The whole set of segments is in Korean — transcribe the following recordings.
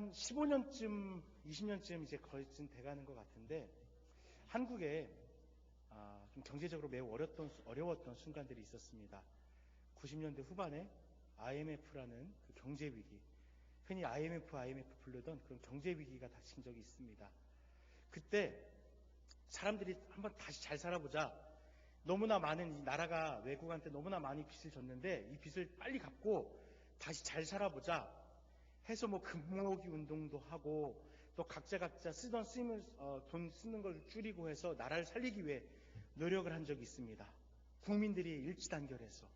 한 15년쯤, 20년쯤 이제 거의 돼가는 것 같은데, 한국에 좀 경제적으로 매우 어려웠던 순간들이 있었습니다. 90년대 후반에 IMF라는 그 경제 위기, 흔히 IMF 부르던 그런 경제 위기가 닥친 적이 있습니다. 그때 사람들이 한번 다시 잘 살아보자. 너무나 많은 이 나라가 외국한테 너무나 많이 빚을 졌는데 이 빚을 빨리 갚고 다시 잘 살아보자 해서 뭐 금모으기 운동도 하고 또 각자 돈 쓰는 걸 줄이고 해서 나라를 살리기 위해 노력을 한 적이 있습니다. 국민들이 일치단결해서.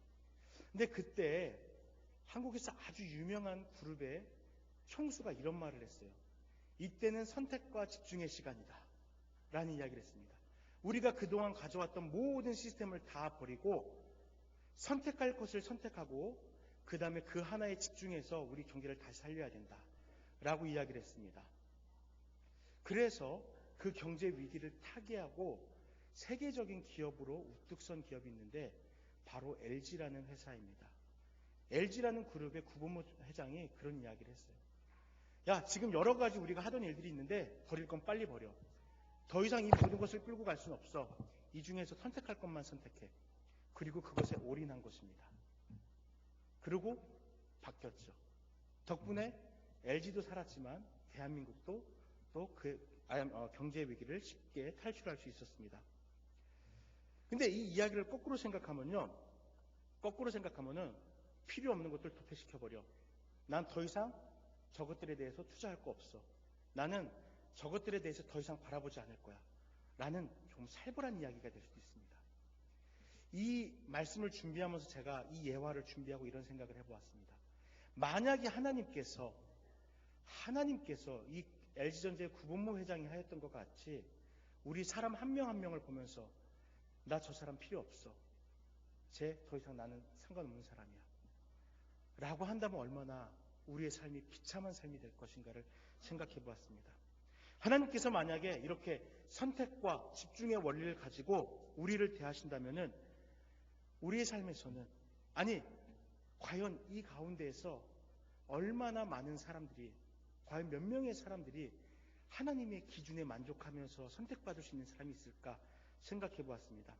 근데 그때 한국에서 아주 유명한 그룹의 총수가 이런 말을 했어요. 이때는 선택과 집중의 시간이다 라는 이야기를 했습니다. 우리가 그동안 가져왔던 모든 시스템을 다 버리고 선택할 것을 선택하고 그 다음에 그 하나에 집중해서 우리 경제를 다시 살려야 된다 라고 이야기를 했습니다. 그래서 그 경제 위기를 타개하고 세계적인 기업으로 우뚝 선 기업이 있는데 바로 LG라는 회사입니다. LG라는 그룹의 구본모 회장이 그런 이야기를 했어요. 야, 지금 여러 가지 우리가 하던 일들이 있는데 버릴 건 빨리 버려. 더 이상 이 모든 것을 끌고 갈 수는 없어. 이 중에서 선택할 것만 선택해. 그리고 그것에 올인한 것입니다. 그리고 바뀌었죠. 덕분에 LG도 살았지만 대한민국도 또 그 경제 위기를 쉽게 탈출할 수 있었습니다. 근데 이 이야기를 거꾸로 생각하면은 필요 없는 것들 도태시켜버려. 난 더 이상 저것들에 대해서 투자할 거 없어. 나는 저것들에 대해서 더 이상 바라보지 않을 거야. 라는 좀 살벌한 이야기가 될 수도 있습니다. 이 말씀을 준비하면서 제가 이 예화를 준비하고 이런 생각을 해보았습니다. 만약에 하나님께서 이 LG전자의 구본모 회장이 하였던 것 같이 우리 사람 한 명 한 명을 보면서 나 저 사람 필요 없어. 쟤 더 이상 나는 상관없는 사람이야. 라고 한다면 얼마나 우리의 삶이 비참한 삶이 될 것인가를 생각해 보았습니다. 하나님께서 만약에 이렇게 선택과 집중의 원리를 가지고 우리를 대하신다면은 우리의 삶에서는 과연 이 가운데에서 얼마나 많은 사람들이 과연 몇 명의 사람들이 하나님의 기준에 만족하면서 선택받을 수 있는 사람이 있을까 생각해 보았습니다.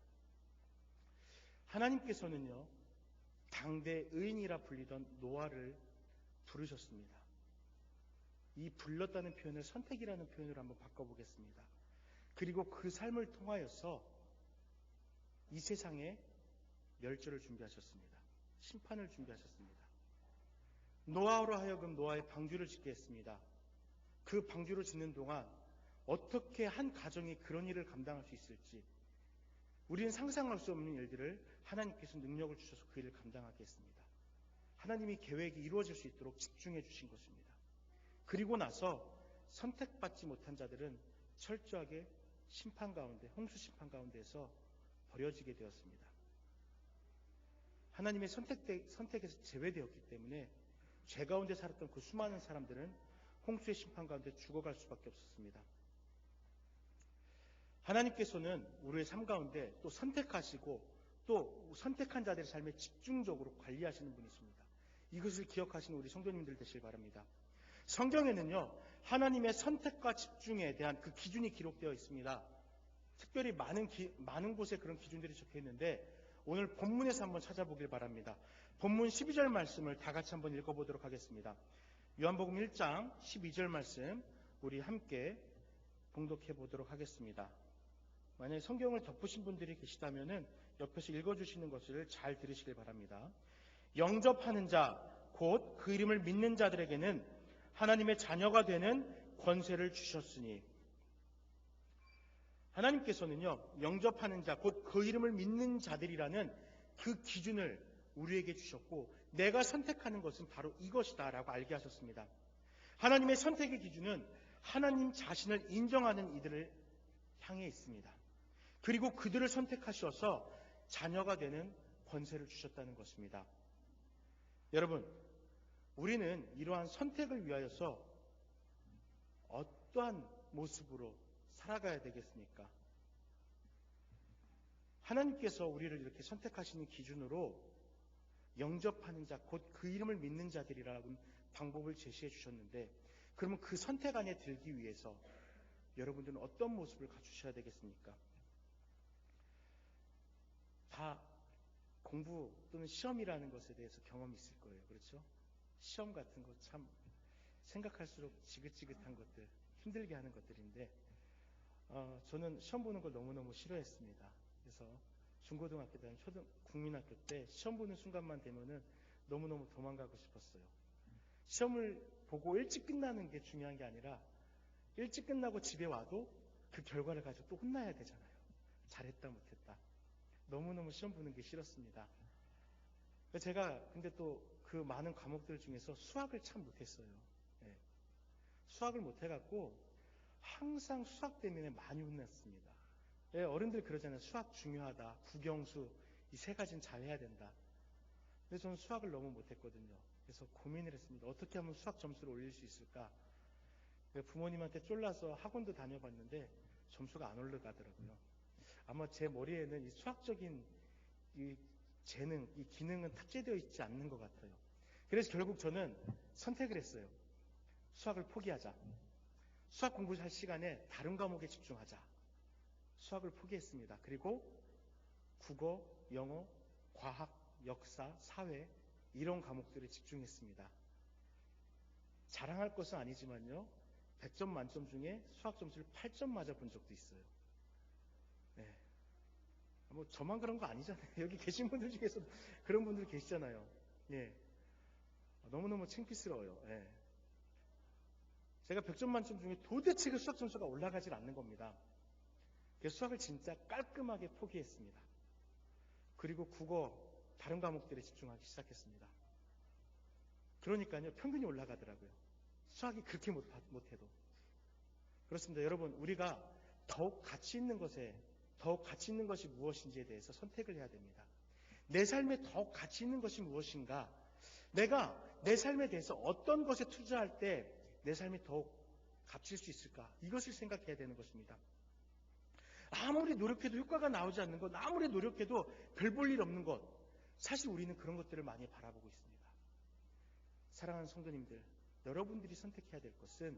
하나님께서는요, 당대 의인이라 불리던 노아를 부르셨습니다. 이 불렀다는 표현을 선택이라는 표현으로 한번 바꿔보겠습니다. 그리고 그 삶을 통하여서 이 세상에 멸절을 준비하셨습니다. 심판을 준비하셨습니다. 노아로 하여금 노아의 방주를 짓게 했습니다. 그 방주를 짓는 동안 어떻게 한 가정이 그런 일을 감당할 수 있을지 우리는 상상할 수 없는 일들을 하나님께서 능력을 주셔서 그 일을 감당하게 했습니다. 하나님이 계획이 이루어질 수 있도록 집중해 주신 것입니다. 그리고 나서 선택받지 못한 자들은 철저하게 홍수 심판 가운데에서 버려지게 되었습니다. 하나님의 선택에서 제외되었기 때문에 죄 가운데 살았던 그 수많은 사람들은 홍수의 심판 가운데 죽어갈 수밖에 없었습니다. 하나님께서는 우리의 삶 가운데 또 선택하시고 또 선택한 자들의 삶에 집중적으로 관리하시는 분이십니다. 이것을 기억하시는 우리 성도님들 되시길 바랍니다. 성경에는요, 하나님의 선택과 집중에 대한 그 기준이 기록되어 있습니다. 특별히 많은 곳에 그런 기준들이 적혀 있는데 오늘 본문에서 한번 찾아보길 바랍니다. 본문 12절 말씀을 다 같이 한번 읽어보도록 하겠습니다. 요한복음 1장 12절 말씀 우리 함께 봉독해 보도록 하겠습니다. 만약에 성경을 덮으신 분들이 계시다면 옆에서 읽어주시는 것을 잘 들으시길 바랍니다. 영접하는 자, 곧 그 이름을 믿는 자들에게는 하나님의 자녀가 되는 권세를 주셨으니. 하나님께서는요, 영접하는 자, 곧 그 이름을 믿는 자들이라는 그 기준을 우리에게 주셨고 내가 선택하는 것은 바로 이것이다 라고 알게 하셨습니다. 하나님의 선택의 기준은 하나님 자신을 인정하는 이들을 향해 있습니다. 그리고 그들을 선택하셔서 자녀가 되는 권세를 주셨다는 것입니다. 여러분, 우리는 이러한 선택을 위하여서 어떠한 모습으로 살아가야 되겠습니까? 하나님께서 우리를 이렇게 선택하시는 기준으로 영접하는 자, 곧 그 이름을 믿는 자들이라는 방법을 제시해 주셨는데 그러면 그 선택 안에 들기 위해서 여러분들은 어떤 모습을 갖추셔야 되겠습니까? 다 공부 또는 시험이라는 것에 대해서 경험이 있을 거예요. 그렇죠? 시험 같은 거 참 생각할수록 지긋지긋한 것들, 힘들게 하는 것들인데 저는 시험 보는 걸 너무너무 싫어했습니다. 그래서 중고등학교 때는 국민학교 때 시험 보는 순간만 되면은 너무너무 도망가고 싶었어요. 시험을 보고 일찍 끝나는 게 중요한 게 아니라 일찍 끝나고 집에 와도 그 결과를 가지고 또 혼나야 되잖아요. 잘했다 못했다. 너무너무 시험 보는 게 싫었습니다. 제가 근데 또 그 많은 과목들 중에서 수학을 참 못했어요. 네. 수학을 못해갖고 항상 수학 때문에 많이 혼났습니다. 네, 어른들 그러잖아요. 수학 중요하다. 국영수 이 세 가지는 잘해야 된다. 근데 저는 수학을 너무 못했거든요. 그래서 고민을 했습니다. 어떻게 하면 수학 점수를 올릴 수 있을까? 부모님한테 쫄라서 학원도 다녀봤는데 점수가 안 올라가더라고요. 아마 제 머리에는 이 수학적인 이 재능, 이 기능은 탑재되어 있지 않는 것 같아요. 그래서 결국 저는 선택을 했어요. 수학을 포기하자. 수학 공부할 시간에 다른 과목에 집중하자. 수학을 포기했습니다. 그리고 국어, 영어, 과학, 역사, 사회 이런 과목들에 집중했습니다. 자랑할 것은 아니지만요. 100점 만점 중에 수학 점수를 8점 맞아본 적도 있어요. 네. 뭐 저만 그런 거 아니잖아요. 여기 계신 분들 중에서 그런 분들 계시잖아요. 예. 너무너무 창피스러워요. 예. 제가 100점 만점 중에 도대체 그 수학 점수가 올라가질 않는 겁니다. 그래서 수학을 진짜 깔끔하게 포기했습니다. 그리고 국어, 다른 과목들에 집중하기 시작했습니다. 그러니까요, 평균이 올라가더라고요. 수학이 그렇게 못해도. 그렇습니다. 여러분, 우리가 더욱 가치 있는 것이 무엇인지에 대해서 선택을 해야 됩니다. 내 삶에 더욱 가치 있는 것이 무엇인가? 내가 내 삶에 대해서 어떤 것에 투자할 때 내 삶이 더욱 값질 수 있을까? 이것을 생각해야 되는 것입니다. 아무리 노력해도 효과가 나오지 않는 것, 아무리 노력해도 별 볼 일 없는 것, 사실 우리는 그런 것들을 많이 바라보고 있습니다. 사랑하는 성도님들, 여러분들이 선택해야 될 것은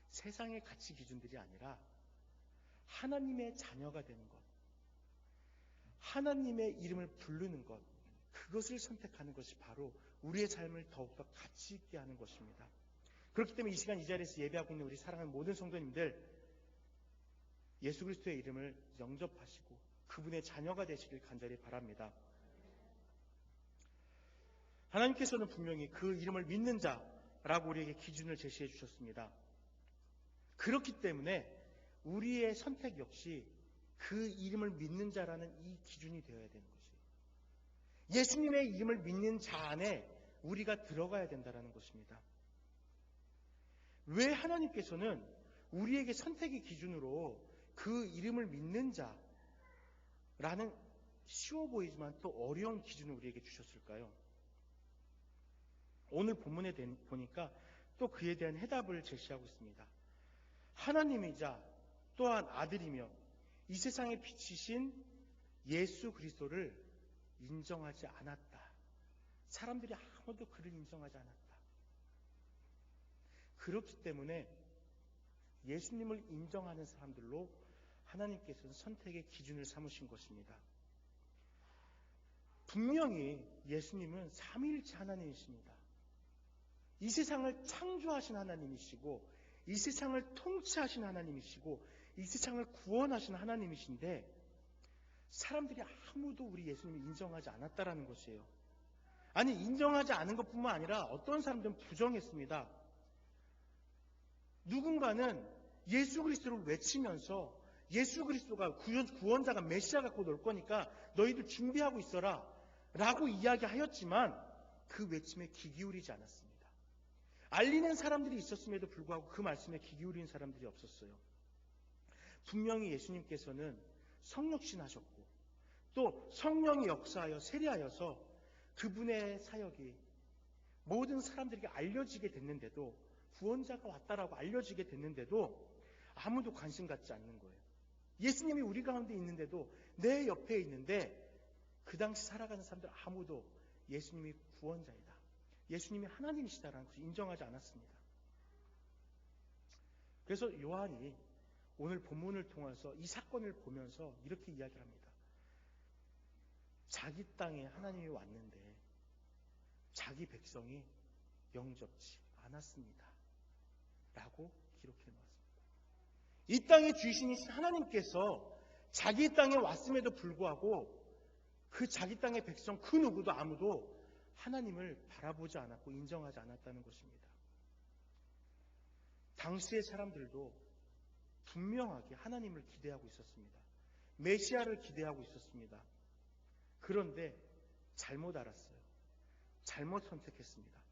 세상의 가치 기준들이 아니라 하나님의 자녀가 되는 것, 하나님의 이름을 부르는 것, 그것을 선택하는 것이 바로 우리의 삶을 더욱더 가치 있게 하는 것입니다. 그렇기 때문에 이 시간 이 자리에서 예배하고 있는 우리 사랑하는 모든 성도님들, 예수 그리스도의 이름을 영접하시고 그분의 자녀가 되시길 간절히 바랍니다. 하나님께서는 분명히 그 이름을 믿는 자라고 우리에게 기준을 제시해 주셨습니다. 그렇기 때문에 우리의 선택 역시 그 이름을 믿는 자라는 이 기준이 되어야 되는 것이에요. 예수님의 이름을 믿는 자 안에 우리가 들어가야 된다는 것입니다. 왜 하나님께서는 우리에게 선택의 기준으로 그 이름을 믿는 자라는 쉬워 보이지만 또 어려운 기준을 우리에게 주셨을까요? 오늘 본문에 보니까 또 그에 대한 해답을 제시하고 있습니다. 하나님이자 또한 아들이며 이 세상에 비치신 예수 그리스도를 인정하지 않았다. 사람들이 아무도 그를 인정하지 않았다. 그렇기 때문에 예수님을 인정하는 사람들로 하나님께서는 선택의 기준을 삼으신 것입니다. 분명히 예수님은 삼위일체 하나님이십니다. 이 세상을 창조하신 하나님이시고 이 세상을 통치하신 하나님이시고 이 세상을 구원하신 하나님이신데 사람들이 아무도 우리 예수님을 인정하지 않았다라는 것이에요. 아니, 인정하지 않은 것뿐만 아니라 어떤 사람들은 부정했습니다. 누군가는 예수 그리스도를 외치면서 예수 그리스도가 구원자가 메시아가 곧 올 거니까 너희들 준비하고 있어라 라고 이야기하였지만 그 외침에 귀 기울이지 않았습니다. 알리는 사람들이 있었음에도 불구하고 그 말씀에 귀 기울이는 사람들이 없었어요. 분명히 예수님께서는 성육신하셨고 또 성령이 역사하여 세례하여서 그분의 사역이 모든 사람들에게 알려지게 됐는데도, 구원자가 왔다라고 알려지게 됐는데도 아무도 관심 갖지 않는 거예요. 예수님이 우리 가운데 있는데도, 내 옆에 있는데 그 당시 살아가는 사람들 아무도 예수님이 구원자이다, 예수님이 하나님이시다라는 것을 인정하지 않았습니다. 그래서 요한이 오늘 본문을 통해서 이 사건을 보면서 이렇게 이야기를 합니다. 자기 땅에 하나님이 왔는데 자기 백성이 영접지 않았습니다. 라고 기록해 놓았습니다. 이 땅의 주이신 하나님께서 자기 땅에 왔음에도 불구하고 그 자기 땅의 백성 그 누구도 아무도 하나님을 바라보지 않았고 인정하지 않았다는 것입니다. 당시의 사람들도 분명하게 하나님을 기대하고 있었습니다. 메시아를 기대하고 있었습니다. 그런데 잘못 알았어요. 잘못 선택했습니다.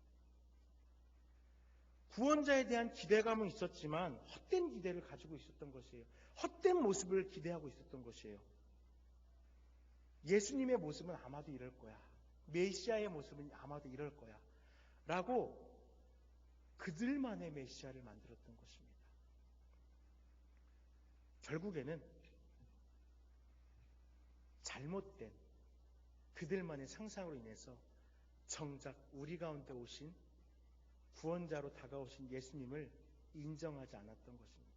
구원자에 대한 기대감은 있었지만 헛된 기대를 가지고 있었던 것이에요. 헛된 모습을 기대하고 있었던 것이에요. 예수님의 모습은 아마도 이럴 거야. 메시아의 모습은 아마도 이럴 거야. 라고 그들만의 메시아를 만들었던 것입니다. 결국에는 잘못된 그들만의 상상으로 인해서 정작 우리 가운데 오신 구원자로 다가오신 예수님을 인정하지 않았던 것입니다.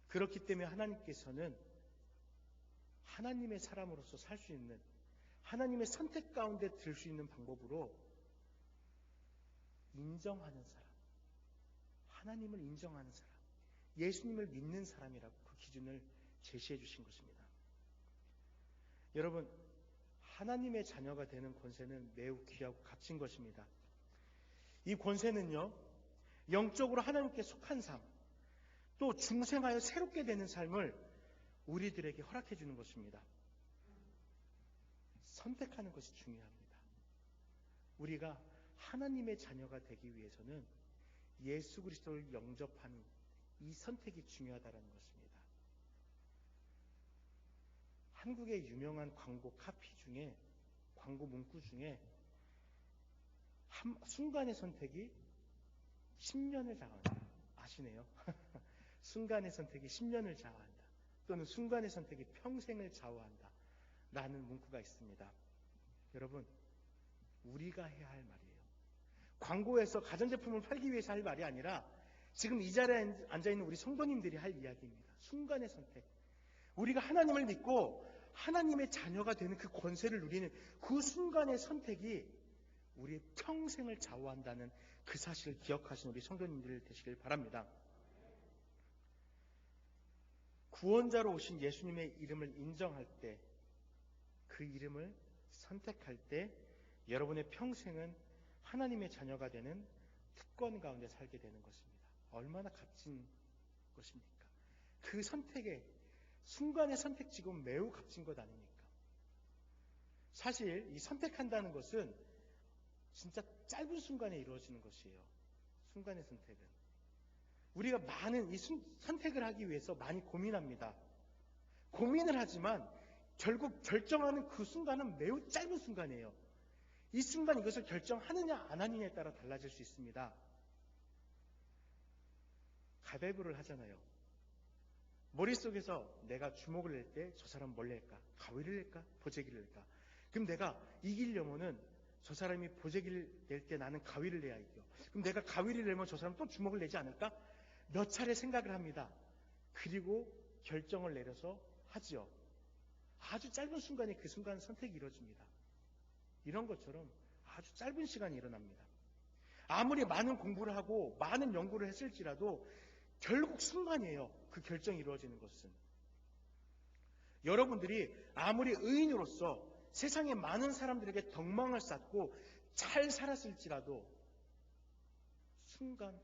그렇기 때문에 하나님께서는 하나님의 사람으로서 살 수 있는, 하나님의 선택 가운데 들 수 있는 방법으로 인정하는 사람, 하나님을 인정하는 사람, 예수님을 믿는 사람이라고 그 기준을 제시해 주신 것입니다. 여러분, 하나님의 자녀가 되는 권세는 매우 귀하고 값진 것입니다. 이 권세는요, 영적으로 하나님께 속한 삶, 또 중생하여 새롭게 되는 삶을 우리들에게 허락해 주는 것입니다. 선택하는 것이 중요합니다. 우리가 하나님의 자녀가 되기 위해서는 예수 그리스도를 영접하는 이 선택이 중요하다는 것입니다. 한국의 유명한 광고 카피 중에, 광고 문구 중에 순간의 선택이 10년을 좌우한다. 아시네요? 순간의 선택이 10년을 좌우한다. 또는 순간의 선택이 평생을 좌우한다. 라는 문구가 있습니다. 여러분, 우리가 해야 할 말이에요. 광고에서 가전제품을 팔기 위해서 할 말이 아니라 지금 이 자리에 앉아있는 우리 성도님들이 할 이야기입니다. 순간의 선택. 우리가 하나님을 믿고 하나님의 자녀가 되는 그 권세를 누리는 그 순간의 선택이 우리의 평생을 좌우한다는 그 사실을 기억하시는 우리 성도님들 되시길 바랍니다. 구원자로 오신 예수님의 이름을 인정할 때, 그 이름을 선택할 때 여러분의 평생은 하나님의 자녀가 되는 특권 가운데 살게 되는 것입니다. 얼마나 값진 것입니까? 그 선택의 순간의 선택지금 매우 값진 것 아닙니까? 사실 이 선택한다는 것은 진짜 짧은 순간에 이루어지는 것이에요. 순간의 선택은. 우리가 많은 이 선택을 하기 위해서 많이 고민합니다. 고민을 하지만 결국 결정하는 그 순간은 매우 짧은 순간이에요. 이 순간 이것을 결정하느냐 안 하느냐에 따라 달라질 수 있습니다. 가위바위보를 하잖아요. 머릿속에서 내가 주먹을 낼 때 저 사람 뭘 낼까? 가위를 낼까? 보재기를 낼까? 그럼 내가 이기려면은 저 사람이 보재기를 낼 때 나는 가위를 내야 이겨. 그럼 내가 가위를 내면 저 사람 또 주먹을 내지 않을까? 몇 차례 생각을 합니다. 그리고 결정을 내려서 하지요. 아주 짧은 순간에 그 순간 선택이 이루어집니다. 이런 것처럼 아주 짧은 시간이 일어납니다. 아무리 많은 공부를 하고 많은 연구를 했을지라도 결국 순간이에요. 그 결정이 이루어지는 것은. 여러분들이 아무리 의인으로서 세상에 많은 사람들에게 덕망을 쌓고 잘 살았을지라도 순간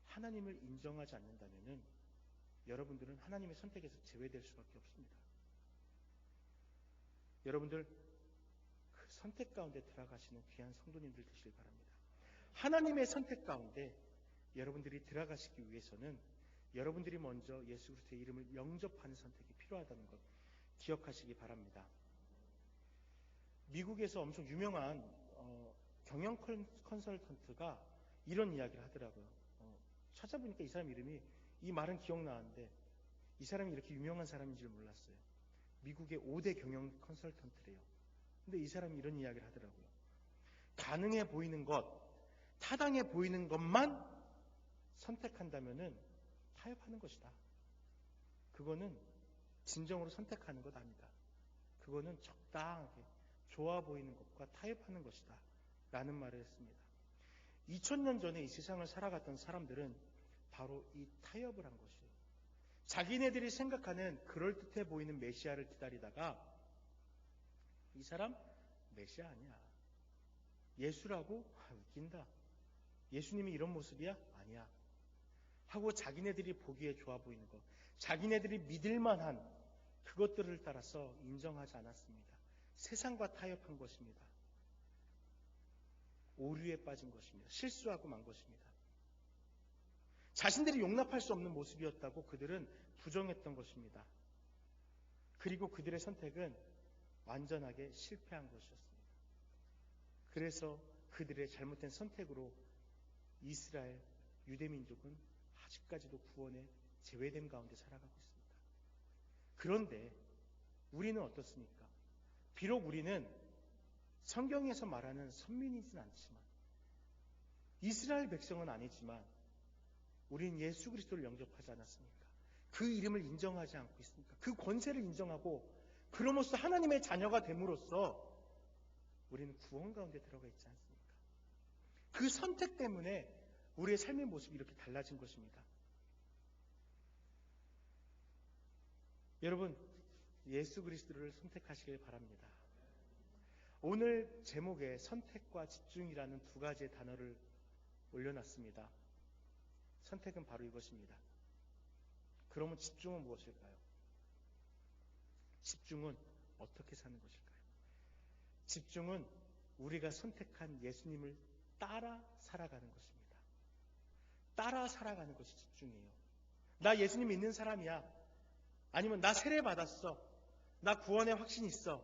하나님을 인정하지 않는다면 여러분들은 하나님의 선택에서 제외될 수밖에 없습니다. 여러분들 그 선택 가운데 들어가시는 귀한 성도님들 되시길 바랍니다. 하나님의 선택 가운데 여러분들이 들어가시기 위해서는 여러분들이 먼저 예수 그리스도의 이름을 영접하는 선택이 필요하다는 것 기억하시기 바랍니다. 미국에서 엄청 유명한 경영 컨설턴트가 이런 이야기를 하더라고요. 찾아보니까 이 사람 이름이, 이 말은 기억나는데 이 사람이 이렇게 유명한 사람인 줄 몰랐어요. 미국의 5대 경영 컨설턴트래요. 근데 이 사람이 이런 이야기를 하더라고요. 가능해 보이는 것, 타당해 보이는 것만 선택한다면은 타협하는 것이다. 그거는 진정으로 선택하는 것 아니다. 그거는 적당하게 좋아 보이는 것과 타협하는 것이다. 라는 말을 했습니다. 2000년 전에 이 세상을 살아갔던 사람들은 바로 이 타협을 한 것이에요. 자기네들이 생각하는 그럴듯해 보이는 메시아를 기다리다가 이 사람 메시아 아니야. 예수라고? 웃긴다. 예수님이 이런 모습이야? 아니야. 하고 자기네들이 보기에 좋아 보이는 것, 자기네들이 믿을 만한 그것들을 따라서 인정하지 않았습니다. 세상과 타협한 것입니다. 오류에 빠진 것입니다. 실수하고 만 것입니다. 자신들이 용납할 수 없는 모습이었다고 그들은 부정했던 것입니다. 그리고 그들의 선택은 완전하게 실패한 것이었습니다. 그래서 그들의 잘못된 선택으로 이스라엘, 유대민족은 아직까지도 구원에 제외됨 가운데 살아가고 있습니다. 그런데 우리는 어떻습니까? 비록 우리는 성경에서 말하는 선민이진 않지만, 이스라엘 백성은 아니지만 우리는 예수 그리스도를 영접하지 않았습니까? 그 이름을 인정하지 않고 있습니까? 그 권세를 인정하고 그럼으로써 하나님의 자녀가 됨으로써 우리는 구원 가운데 들어가 있지 않습니까? 그 선택 때문에 우리의 삶의 모습이 이렇게 달라진 것입니다. 여러분, 예수 그리스도를 선택하시길 바랍니다. 오늘 제목에 선택과 집중이라는 두 가지의 단어를 올려놨습니다. 선택은 바로 이것입니다. 그러면 집중은 무엇일까요? 집중은 어떻게 사는 것일까요? 집중은 우리가 선택한 예수님을 따라 살아가는 것입니다. 따라 살아가는 것이 집중이에요. 나 예수님 믿는 사람이야. 아니면 나 세례 받았어. 나 구원에 확신 있어.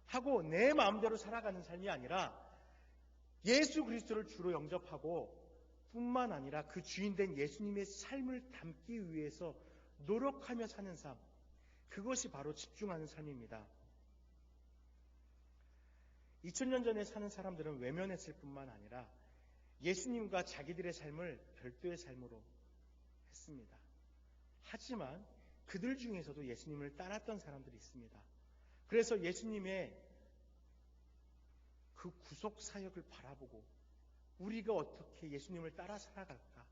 하고 내 마음대로 살아가는 삶이 아니라 예수 그리스도를 주로 영접하고 뿐만 아니라 그 주인된 예수님의 삶을 담기 위해서 노력하며 사는 삶, 그것이 바로 집중하는 삶입니다. 2000년 전에 사는 사람들은 외면했을 뿐만 아니라 예수님과 자기들의 삶을 별도의 삶으로 했습니다. 하지만 그들 중에서도 예수님을 따랐던 사람들이 있습니다. 그래서 예수님의 그 구속 사역을 바라보고 우리가 어떻게 예수님을 따라 살아갈까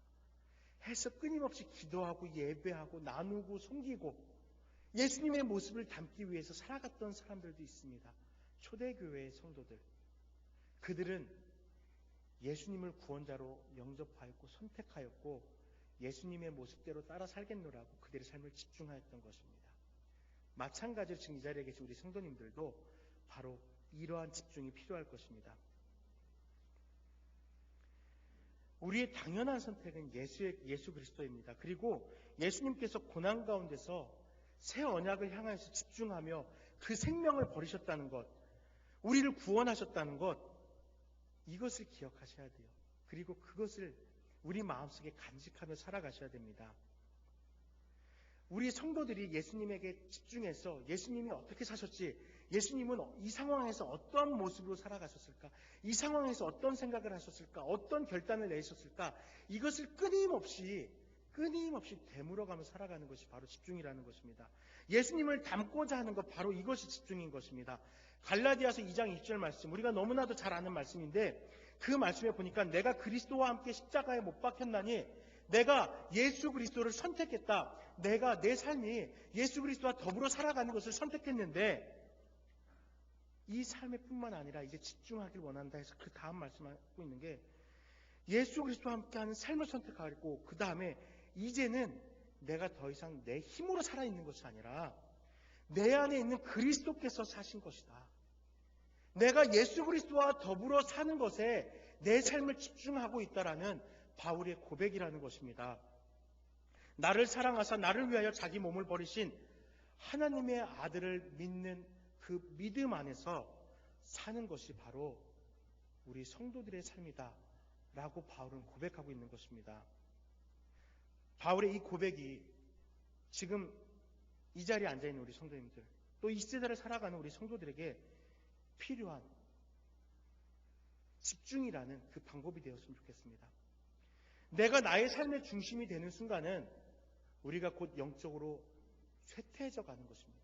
해서 끊임없이 기도하고 예배하고 나누고 섬기고 예수님의 모습을 담기 위해서 살아갔던 사람들도 있습니다. 초대교회의 성도들, 그들은 예수님을 구원자로 영접하였고 선택하였고 예수님의 모습대로 따라 살겠노라고 그들의 삶을 집중하였던 것입니다. 마찬가지로 지금 이 자리에 계신 우리 성도님들도 바로 이러한 집중이 필요할 것입니다. 우리의 당연한 선택은 예수 그리스도입니다. 그리고 예수님께서 고난 가운데서 새 언약을 향해서 집중하며 그 생명을 버리셨다는 것, 우리를 구원하셨다는 것, 이것을 기억하셔야 돼요. 그리고 그것을 우리 마음속에 간직하며 살아가셔야 됩니다. 우리 성도들이 예수님에게 집중해서 예수님이 어떻게 사셨지, 예수님은 이 상황에서 어떤 모습으로 살아가셨을까, 이 상황에서 어떤 생각을 하셨을까, 어떤 결단을 내셨을까, 이것을 끊임없이 되물어가며 살아가는 것이 바로 집중이라는 것입니다. 예수님을 닮고자 하는 것, 바로 이것이 집중인 것입니다. 갈라디아서 2장 20절 말씀, 우리가 너무나도 잘 아는 말씀인데 그 말씀에 보니까 내가 그리스도와 함께 십자가에 못 박혔나니 내가 예수 그리스도를 선택했다. 내가 내 삶이 예수 그리스도와 더불어 살아가는 것을 선택했는데 이 삶에 뿐만 아니라 이제 집중하길 원한다 해서 그 다음 말씀하고 있는 게 예수 그리스도와 함께하는 삶을 선택하고 그 다음에 이제는 내가 더 이상 내 힘으로 살아있는 것이 아니라 내 안에 있는 그리스도께서 사신 것이다. 내가 예수 그리스도와 더불어 사는 것에 내 삶을 집중하고 있다라는 바울의 고백이라는 것입니다. 나를 사랑하사 나를 위하여 자기 몸을 버리신 하나님의 아들을 믿는 그 믿음 안에서 사는 것이 바로 우리 성도들의 삶이다 라고 바울은 고백하고 있는 것입니다. 바울의 이 고백이 지금 이 자리에 앉아있는 우리 성도님들, 또 이 세대를 살아가는 우리 성도들에게 필요한 집중이라는 그 방법이 되었으면 좋겠습니다. 내가 나의 삶의 중심이 되는 순간은 우리가 곧 영적으로 쇠퇴해져 가는 것입니다.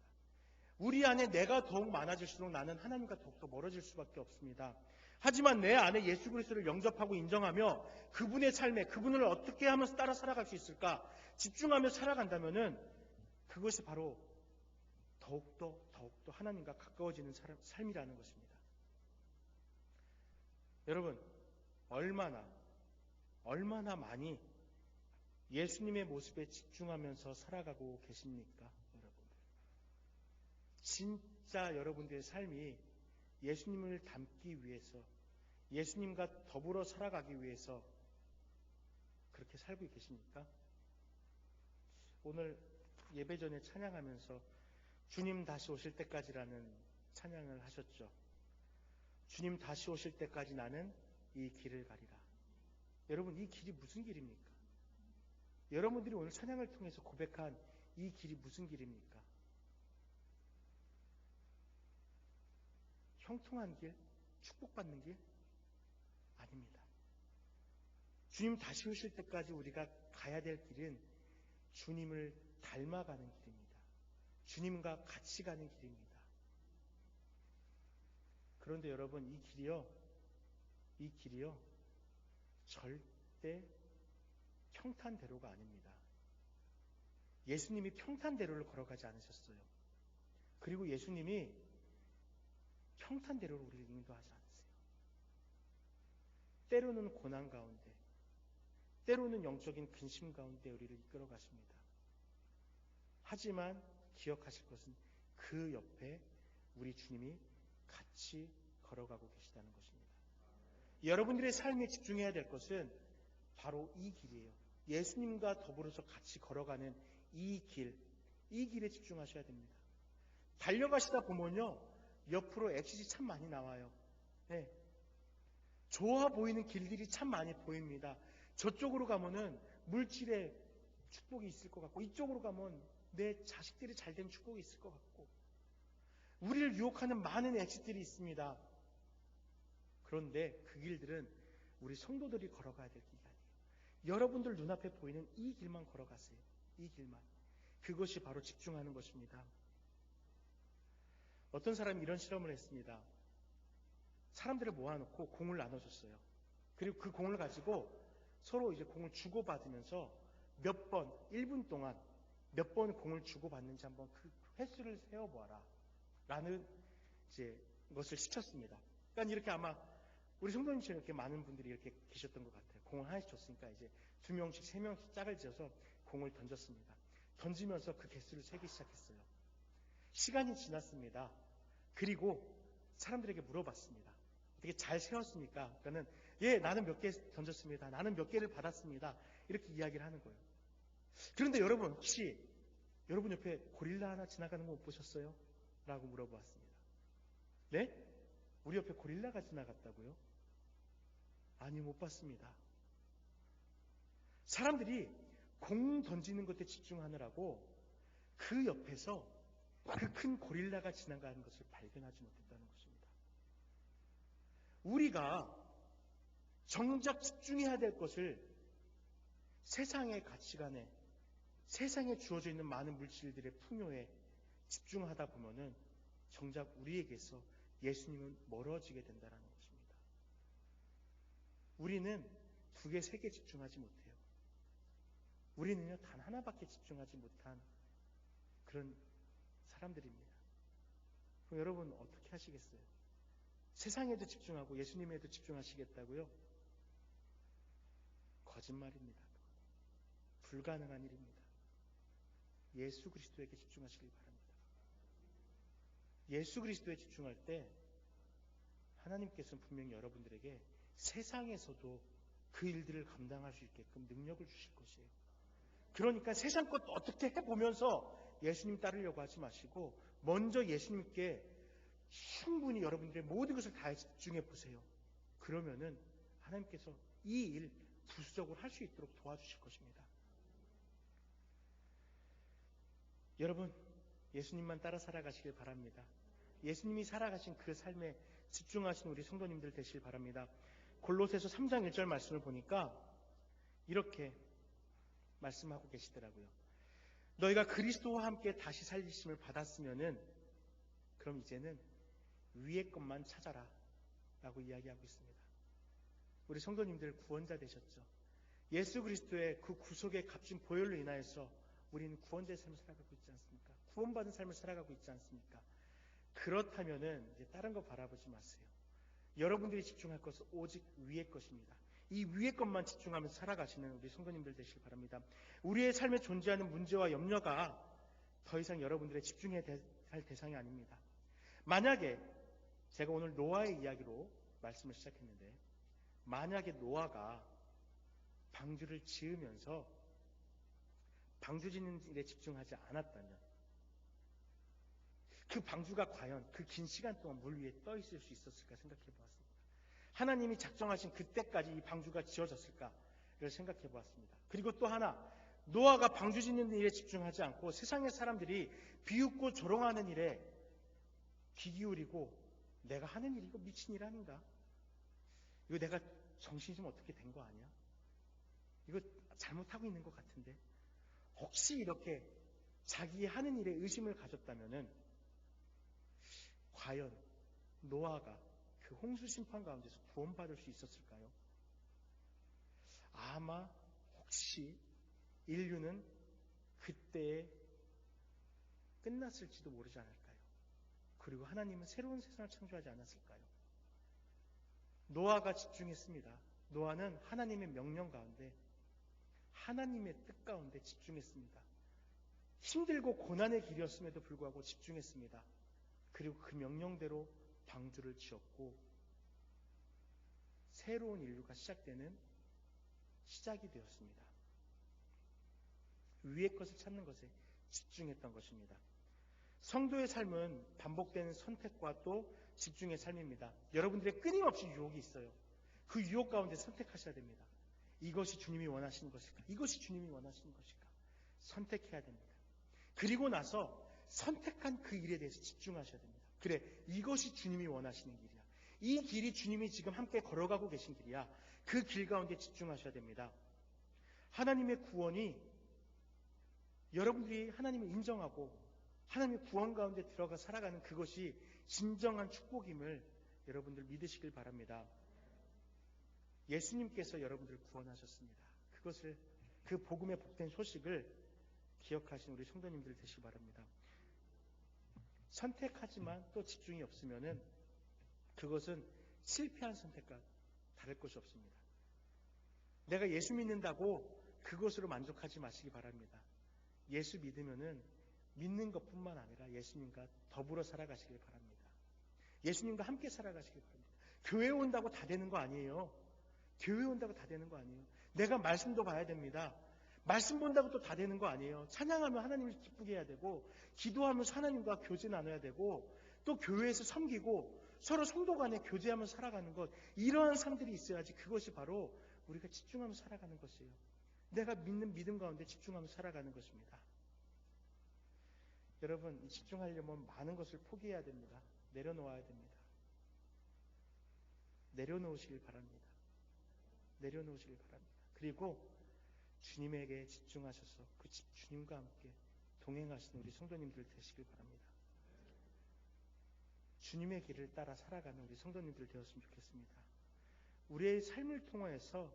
우리 안에 내가 더욱 많아질수록 나는 하나님과 더욱더 멀어질 수밖에 없습니다. 하지만 내 안에 예수 그리스도를 영접하고 인정하며 그분의 삶에 그분을 어떻게 하면서 따라 살아갈 수 있을까 집중하며 살아간다면은 그것이 바로 더욱더 하나님과 가까워지는 삶이라는 것입니다. 여러분, 얼마나 많이 예수님의 모습에 집중하면서 살아가고 계십니까? 여러분들. 진짜 여러분들의 삶이 예수님을 닮기 위해서, 예수님과 더불어 살아가기 위해서 그렇게 살고 계십니까? 오늘 예배 전에 찬양하면서 주님 다시 오실 때까지라는 찬양을 하셨죠. 주님 다시 오실 때까지 나는 이 길을 가리라. 여러분, 이 길이 무슨 길입니까? 여러분들이 오늘 찬양을 통해서 고백한 이 길이 무슨 길입니까? 형통한 길? 축복받는 길? 아닙니다. 주님 다시 오실 때까지 우리가 가야 될 길은 주님을 닮아가는 길입니다. 주님과 같이 가는 길입니다. 그런데 여러분, 이 길이요 절대 평탄대로가 아닙니다. 예수님이 평탄대로를 걸어가지 않으셨어요. 그리고 예수님이 평탄대로를 우리를 인도하지 않으세요. 때로는 고난 가운데, 때로는 영적인 근심 가운데 우리를 이끌어 가십니다. 하지만 기억하실 것은 그 옆에 우리 주님이 같이 걸어가고 계시다는 것입니다. 여러분들의 삶에 집중해야 될 것은 바로 이 길이에요. 예수님과 더불어서 같이 걸어가는 이 길에 집중하셔야 됩니다. 달려가시다 보면요, 옆으로 엑시트 참 많이 나와요. 네. 좋아 보이는 길들이 참 많이 보입니다. 저쪽으로 가면은 물질의 축복이 있을 것 같고, 이쪽으로 가면 내 자식들이 잘된 축복이 있을 것 같고, 우리를 유혹하는 많은 엑시트들이 있습니다. 그런데 그 길들은 우리 성도들이 걸어가야 될 길이 아니에요. 여러분들 눈앞에 보이는 이 길만 걸어가세요. 이 길만. 그것이 바로 집중하는 것입니다. 어떤 사람이 이런 실험을 했습니다. 사람들을 모아놓고 공을 나눠줬어요. 그리고 그 공을 가지고 서로 이제 공을 주고받으면서 몇 번, 1분 동안 몇 번 공을 주고받는지 한번 그 횟수를 세어보아라. 라는 이제 것을 시켰습니다. 그러니까 이렇게 아마 우리 성도님처럼 이렇게 많은 분들이 이렇게 계셨던 것 같아요. 공을 하나씩 줬으니까 이제 2명씩, 3명씩 짝을 지어서 공을 던졌습니다. 던지면서 그 개수를 세기 시작했어요. 시간이 지났습니다. 그리고 사람들에게 물어봤습니다. 어떻게 잘 세웠습니까? 그러니까는 예, 나는 몇 개 던졌습니다. 나는 몇 개를 받았습니다. 이렇게 이야기를 하는 거예요. 그런데 여러분, 혹시 여러분 옆에 고릴라 하나 지나가는 거 못 보셨어요? 라고 물어보았습니다. 네? 우리 옆에 고릴라가 지나갔다고요? 아니, 못 봤습니다. 사람들이 공 던지는 것에 집중하느라고 그 옆에서 그 큰 고릴라가 지나가는 것을 발견하지 못했다는 것입니다. 우리가 정작 집중해야 될 것을 세상의 가치관에, 세상에 주어져 있는 많은 물질들의 풍요에 집중하다 보면은 정작 우리에게서 예수님은 멀어지게 된다는 것입니다. 우리는 2개, 3개 집중하지 못해요. 우리는요, 단 하나밖에 집중하지 못한 그런 사람들입니다. 그럼 여러분 어떻게 하시겠어요? 세상에도 집중하고 예수님에도 집중하시겠다고요? 거짓말입니다. 불가능한 일입니다. 예수 그리스도에게 집중하시길 바랍니다. 예수 그리스도에 집중할 때 하나님께서는 분명히 여러분들에게 세상에서도 그 일들을 감당할 수 있게끔 능력을 주실 것이에요. 그러니까 세상 것 어떻게 해보면서 예수님 따르려고 하지 마시고 먼저 예수님께 충분히 여러분들의 모든 것을 다해 집중해 보세요. 그러면은 하나님께서 이 일 부수적으로 할 수 있도록 도와주실 것입니다. 여러분, 예수님만 따라 살아가시길 바랍니다. 예수님이 살아가신 그 삶에 집중하신 우리 성도님들 되시길 바랍니다. 골로새서 3장 1절 말씀을 보니까 이렇게 말씀하고 계시더라고요. 너희가 그리스도와 함께 다시 살리심을 받았으면은 그럼 이제는 위의 것만 찾아라 라고 이야기하고 있습니다. 우리 성도님들 구원자 되셨죠? 예수 그리스도의 그 구속의 값진 보혈로 인하여서 우리는 구원자의 삶을 살아가고 있지 않습니까? 구원받은 삶을 살아가고 있지 않습니까? 그렇다면은 이제 다른 거 바라보지 마세요. 여러분들이 집중할 것은 오직 위의 것입니다. 이 위의 것만 집중하면서 살아가시는 우리 성도님들 되시길 바랍니다. 우리의 삶에 존재하는 문제와 염려가 더 이상 여러분들의 집중해야 할 대상이 아닙니다. 만약에 제가 오늘 노아의 이야기로 말씀을 시작했는데, 만약에 노아가 방주를 지으면서 방주 짓는 일에 집중하지 않았다면 그 방주가 과연 그 긴 시간 동안 물 위에 떠 있을 수 있었을까 생각해 보았습니다. 하나님이 작정하신 그때까지 이 방주가 지어졌을까를 생각해 보았습니다. 그리고 또 하나, 노아가 방주 짓는 일에 집중하지 않고 세상의 사람들이 비웃고 조롱하는 일에 귀 기울이고 내가 하는 일이 이거 미친 일 아닌가? 이거 내가 정신이 좀 어떻게 된 거 아니야? 이거 잘못하고 있는 것 같은데? 혹시 이렇게 자기 하는 일에 의심을 가졌다면은 과연 노아가 그 홍수 심판 가운데서 구원받을 수 있었을까요? 아마 혹시 인류는 그때에 끝났을지도 모르지 않을까요? 그리고 하나님은 새로운 세상을 창조하지 않았을까요? 노아가 집중했습니다. 노아는 하나님의 명령 가운데, 하나님의 뜻 가운데 집중했습니다. 힘들고 고난의 길이었음에도 불구하고 집중했습니다. 그리고 그 명령대로 방주를 지었고 새로운 인류가 시작되는 시작이 되었습니다. 위의 것을 찾는 것에 집중했던 것입니다. 성도의 삶은 반복되는 선택과 또 집중의 삶입니다. 여러분들의 끊임없이 유혹이 있어요. 그 유혹 가운데 선택하셔야 됩니다. 이것이 주님이 원하시는 것일까? 이것이 주님이 원하시는 것일까? 선택해야 됩니다. 그리고 나서 선택한 그 일에 대해서 집중하셔야 됩니다. 그래, 이것이 주님이 원하시는 길이야. 이 길이 주님이 지금 함께 걸어가고 계신 길이야. 그 길 가운데 집중하셔야 됩니다. 하나님의 구원이 여러분들이 하나님을 인정하고 하나님의 구원 가운데 들어가 살아가는 그것이 진정한 축복임을 여러분들 믿으시길 바랍니다. 예수님께서 여러분들을 구원하셨습니다. 그것을, 그 복음의 복된 소식을 기억하신 우리 성도님들 되시기 바랍니다. 선택하지만 또 집중이 없으면은 그것은 실패한 선택과 다를 것이 없습니다. 내가 예수 믿는다고 그것으로 만족하지 마시기 바랍니다. 예수 믿으면은 믿는 것뿐만 아니라 예수님과 더불어 살아가시길 바랍니다. 예수님과 함께 살아가시길 바랍니다. 교회 온다고 다 되는 거 아니에요. 교회 온다고 다 되는 거 아니에요. 내가 말씀도 봐야 됩니다. 말씀 본다고 또 다 되는 거 아니에요. 찬양하면 하나님을 기쁘게 해야 되고, 기도하면서 하나님과 교제 나눠야 되고, 또 교회에서 섬기고 서로 성도 간에 교제하면서 살아가는 것, 이러한 삶들이 있어야지 그것이 바로 우리가 집중하면서 살아가는 것이에요. 내가 믿는 믿음 가운데 집중하면서 살아가는 것입니다. 여러분, 집중하려면 많은 것을 포기해야 됩니다. 내려놓아야 됩니다. 내려놓으시길 바랍니다. 내려놓으시길 바랍니다. 그리고 주님에게 집중하셔서 그 주님과 함께 동행하시는 우리 성도님들 되시길 바랍니다. 주님의 길을 따라 살아가는 우리 성도님들 되었으면 좋겠습니다. 우리의 삶을 통해서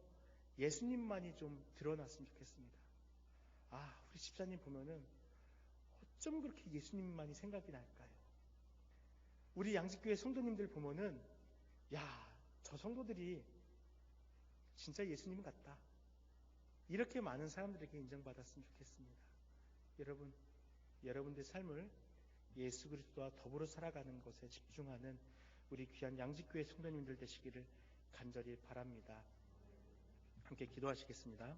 예수님만이 좀 드러났으면 좋겠습니다. 아, 우리 집사님 보면은 어쩜 그렇게 예수님만이 생각이 날까요? 우리 양직교회 성도님들 보면은, 야, 저 성도들이 진짜 예수님 같다. 이렇게 많은 사람들에게 인정받았으면 좋겠습니다. 여러분, 여러분들의 삶을 예수 그리스도와 더불어 살아가는 것에 집중하는 우리 귀한 양직교회 성도님들 되시기를 간절히 바랍니다. 함께 기도하시겠습니다.